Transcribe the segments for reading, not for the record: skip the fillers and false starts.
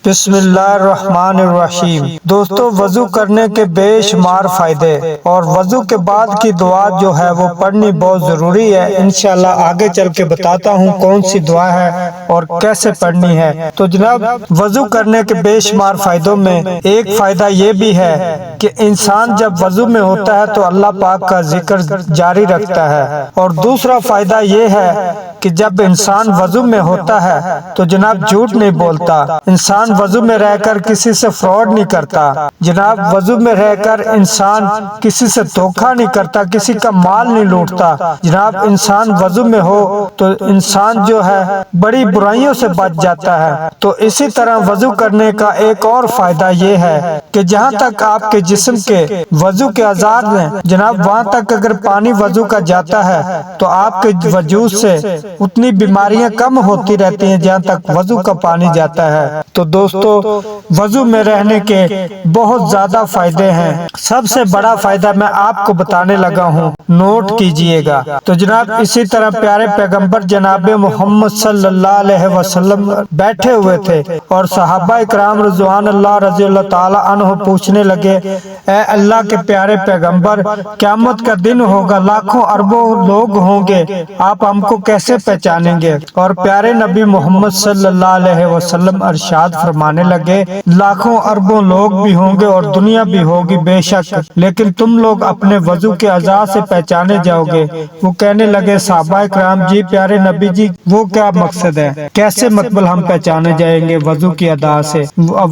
بسم اللہ الرحمن الرحیم۔ دوستو، وضو کرنے کے بے شمار فائدے اور وضو کے بعد کی دعا جو ہے وہ پڑھنی بہت ضروری ہے۔ انشاءاللہ آگے چل کے بتاتا ہوں کون سی دعا ہے اور کیسے پڑھنی ہے۔ تو جناب، وضو کرنے کے بے شمار فائدوں میں ایک فائدہ یہ بھی ہے کہ انسان جب وضو میں ہوتا ہے تو اللہ پاک کا ذکر جاری رکھتا ہے، اور دوسرا فائدہ یہ ہے کہ جب انسان وضو میں ہوتا ہے تو جناب جھوٹ نہیں بولتا، انسان وضو میں رہ کر کسی سے فراڈ نہیں کرتا، جناب وضو میں رہ کر انسان کسی سے دھوکہ نہیں کرتا، کسی کا مال نہیں لوٹتا۔ جناب انسان وضو میں ہو تو انسان جو ہے بڑی برائیوں سے بچ جاتا ہے۔ تو اسی طرح وضو کرنے کا ایک اور فائدہ یہ ہے کہ جہاں تک آپ کے جسم کے وضو کے اعضاء ہیں جناب، وہاں تک اگر پانی وضو کا جاتا ہے تو آپ کے وجود سے اتنی بیماریاں کم ہوتی رہتی ہیں جہاں تک وضو کا پانی جاتا ہے۔ تو دوستو، وضو میں رہنے کے بہت زیادہ فائدے ہیں۔ سب سے بڑا فائدہ میں آپ کو بتانے لگا ہوں، نوٹ کیجئے گا۔ تو جناب اسی طرح پیارے پیغمبر جناب محمد صلی اللہ علیہ وسلم بیٹھے ہوئے تھے اور صحابہ اکرام رضوان اللہ رضی اللہ تعالی عنہ پوچھنے لگے، اے اللہ کے پیارے پیغمبر، قیامت کا دن ہوگا، لاکھوں اربوں لوگ ہوں گے، آپ ہم کو کیسے پہچانیں گے؟ اور پیارے نبی محمد صلی اللہ علیہ وسلم ارشاد فرمانے لگے، لاکھوں اربوں لوگ بھی ہوں گے اور دنیا بھی ہوگی بے شک، لیکن تم لوگ اپنے وضو کے اعضاء سے پہچانے جاؤ گے۔ وہ کہنے لگے، صحابہ اکرام جی پیارے نبی جی، وہ کیا مقصد ہے؟ کیسے مطلب ہم پہچانے جائیں گے وضو کی ادا سے؟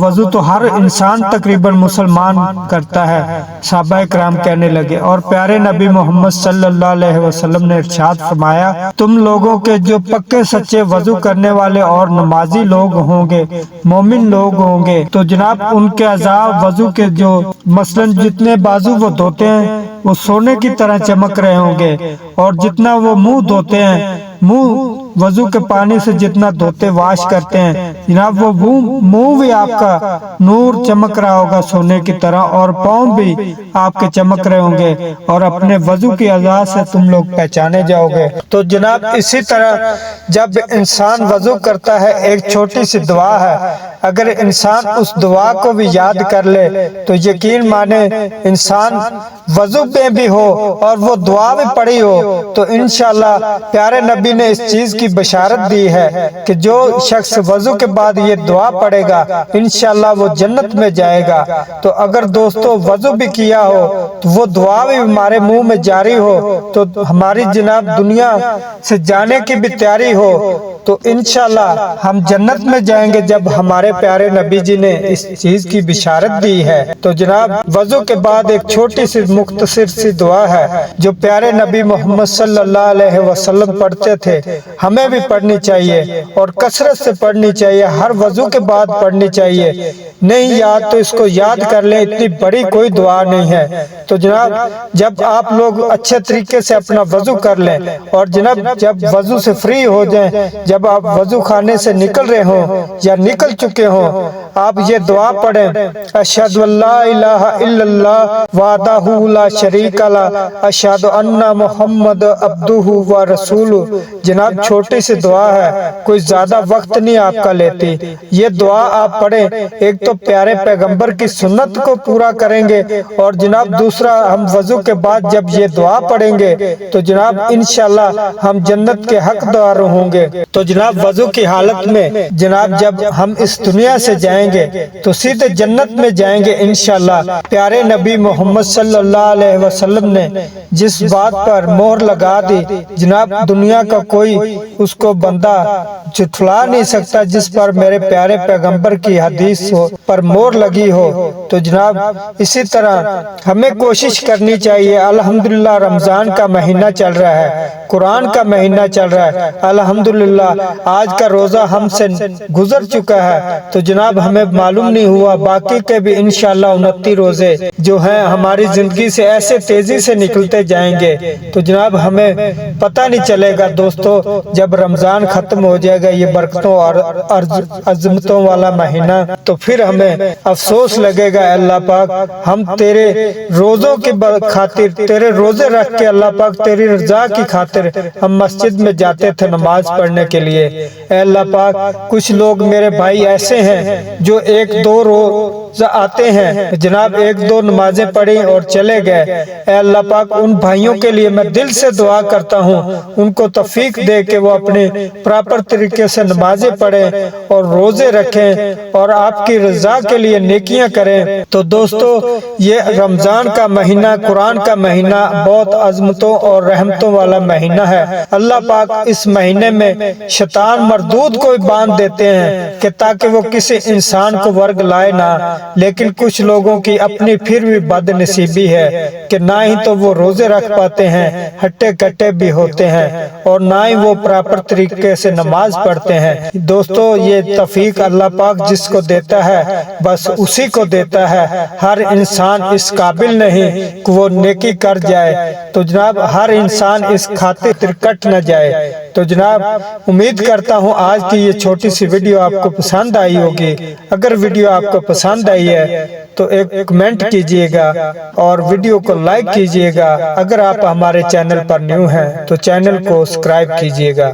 وضو تو ہر انسان تقریباً مسلمان کرتا ہے، صحابہ اکرام کہنے لگے۔ اور پیارے نبی محمد صلی اللہ علیہ وسلم نے ارشاد فرمایا، تم لوگوں کے جو پکے سچے وضو کرنے والے اور نمازی لوگ ہوں گے، مومن لوگ ہوں گے، تو جناب ان کے اعضاء وضو کے جو مثلاً جتنے بازو وہ دھوتے ہیں وہ سونے کی طرح چمک رہے ہوں گے، اور جتنا وہ منہ دھوتے ہیں، منہ وضو کے پانی سے جتنا دھوتے واش کرتے ہیں جناب، وہ منہ بھی آپ کا نور چمک رہا ہوگا سونے کی طرح، اور پاؤں بھی آپ کے چمک رہے ہوں گے، اور اپنے وضو کی اعضاء سے تم لوگ پہچانے جاؤ گے۔ تو جناب اسی طرح جب انسان وضو کرتا ہے ایک چھوٹی سی دعا ہے، اگر انسان اس دعا کو بھی یاد کر لے تو یقین مانے انسان وضو میں بھی ہو اور وہ دعا بھی پڑھی ہو تو انشاءاللہ پیارے نبی نے اس چیز کی بشارت دی ہے کہ جو شخص وضو کے بعد یہ دعا پڑھے گا انشاءاللہ وہ جنت میں جائے گا۔ تو اگر دوستو وضو بھی کیا ہو تو وہ دعا بھی ہمارے منہ میں جاری ہو تو ہماری جناب دنیا سے جانے کی بھی تیاری ہو تو انشاءاللہ ہم جنت میں جائیں گے، جب ہمارے پیارے نبی جی نے اس چیز کی بشارت دی ہے۔ تو جناب وضو کے بعد ایک چھوٹی سی مختصر سی دعا ہے جو پیارے نبی محمد صلی اللہ علیہ وسلم پڑھتے تھے، ہمیں بھی پڑھنی چاہیے اور کثرت سے پڑھنی چاہیے، ہر وضو کے بعد پڑھنی چاہیے۔ نہیں یاد تو اس کو یاد کر لیں، اتنی بڑی کوئی دعا نہیں ہے۔ تو جناب جب آپ لوگ اچھے طریقے سے اپنا وضو کر لیں اور جناب جب وضو سے فری ہو جائیں، جب آپ وضو خانے سے نکل رہے ہوں یا نکل چکے ہوں، آپ یہ دعا پڑھیں، اشہد ان لا الہ الا اللہ وحدہ لا شریک لہ اشہد ان محمد عبدہ و رسولہ۔ جناب چھوٹی سی دعا ہے، کوئی زیادہ وقت نہیں آپ کا لیتی، یہ دعا آپ پڑھیں، ایک تو پیارے پیغمبر کی سنت کو پورا کریں گے اور جناب دوسرا ہم وضو کے بعد جب یہ دعا پڑھیں گے تو جناب انشاءاللہ ہم جنت کے حقدار ہوں گے۔ تو جناب وضو کی حالت میں جناب جب ہم اس دنیا سے جائیں گے تو سیدھے جنت میں جائیں گے انشاءاللہ۔ پیارے نبی محمد صلی اللہ علیہ وسلم نے جس بات پر مہر لگا دی جناب دنیا کا کوئی اس کو بندہ جھٹلا نہیں سکتا، جس پر میرے پیارے پیغمبر کی حدیث پر مہر لگی ہو۔ تو جناب اسی طرح ہمیں کوشش کرنی چاہیے، الحمدللہ رمضان کا مہینہ چل رہا ہے، قرآن کا مہینہ چل رہا ہے، الحمدللہ آج کا روزہ ہم سے گزر چکا ہے تو جناب ہمیں معلوم نہیں ہوا باقی کے بھی انشاءاللہ 29 روزے جو ہیں ہماری زندگی سے ایسے تیزی سے نکلتے جائیں گے تو جناب ہمیں پتہ نہیں چلے گا دوستو، جب رمضان ختم ہو جائے گا یہ برکتوں اور عظمتوں والا مہینہ تو پھر ہمیں افسوس لگے گا، اللہ پاک ہم تیرے روزوں کی خاطر، تیرے روزے رکھ کے اللہ پاک تیری رضا کی خاطر ہم مسجد میں جاتے تھے نماز پڑھنے کے کے لیے۔ اے اللہ پاک کچھ لوگ میرے بھائی ایسے ہیں جو ایک دو روز آتے ہیں جناب، ایک دو نمازیں پڑھی اور چلے گئے۔ اے اللہ پاک ان بھائیوں کے لیے میں دل سے دعا کرتا ہوں، ان کو توفیق دے کہ وہ اپنے پراپر طریقے سے نمازیں پڑھیں اور روزے رکھیں اور آپ کی رضا کے لیے نیکیاں کریں۔ تو دوستو یہ رمضان کا مہینہ، قرآن کا مہینہ بہت عظمتوں اور رحمتوں والا مہینہ ہے۔ اللہ پاک اس مہینے میں شیطان مردود کو باندھ دیتے ہیں کہ تاکہ وہ کسی انسان کو ورگ لائے نہ، لیکن کچھ لوگوں کی اپنی پھر بھی بد نصیبی ہے کہ نہ ہی تو وہ روزے رکھ پاتے ہیں، ہٹے کٹے بھی ہوتے ہیں، اور نہ ہی وہ پراپر طریقے سے نماز پڑھتے ہیں۔ دوستو یہ توفیق اللہ پاک جس کو دیتا ہے بس اسی کو دیتا ہے، ہر انسان اس قابل نہیں کہ وہ نیکی کر جائے، تو جناب ہر انسان اس کھاتے ترکٹ نہ جائے۔ تو جناب امید کرتا ہوں آج کی یہ چھوٹی سی ویڈیو آپ کو پسند آئی ہوگی۔ اگر ویڈیو آپ کو پسند آئی ہے تو ایک کمنٹ کیجئے گا اور ویڈیو کو لائک کیجئے گا۔ اگر آپ ہمارے چینل پر نیو ہیں تو چینل کو سبسکرائب کیجئے گا۔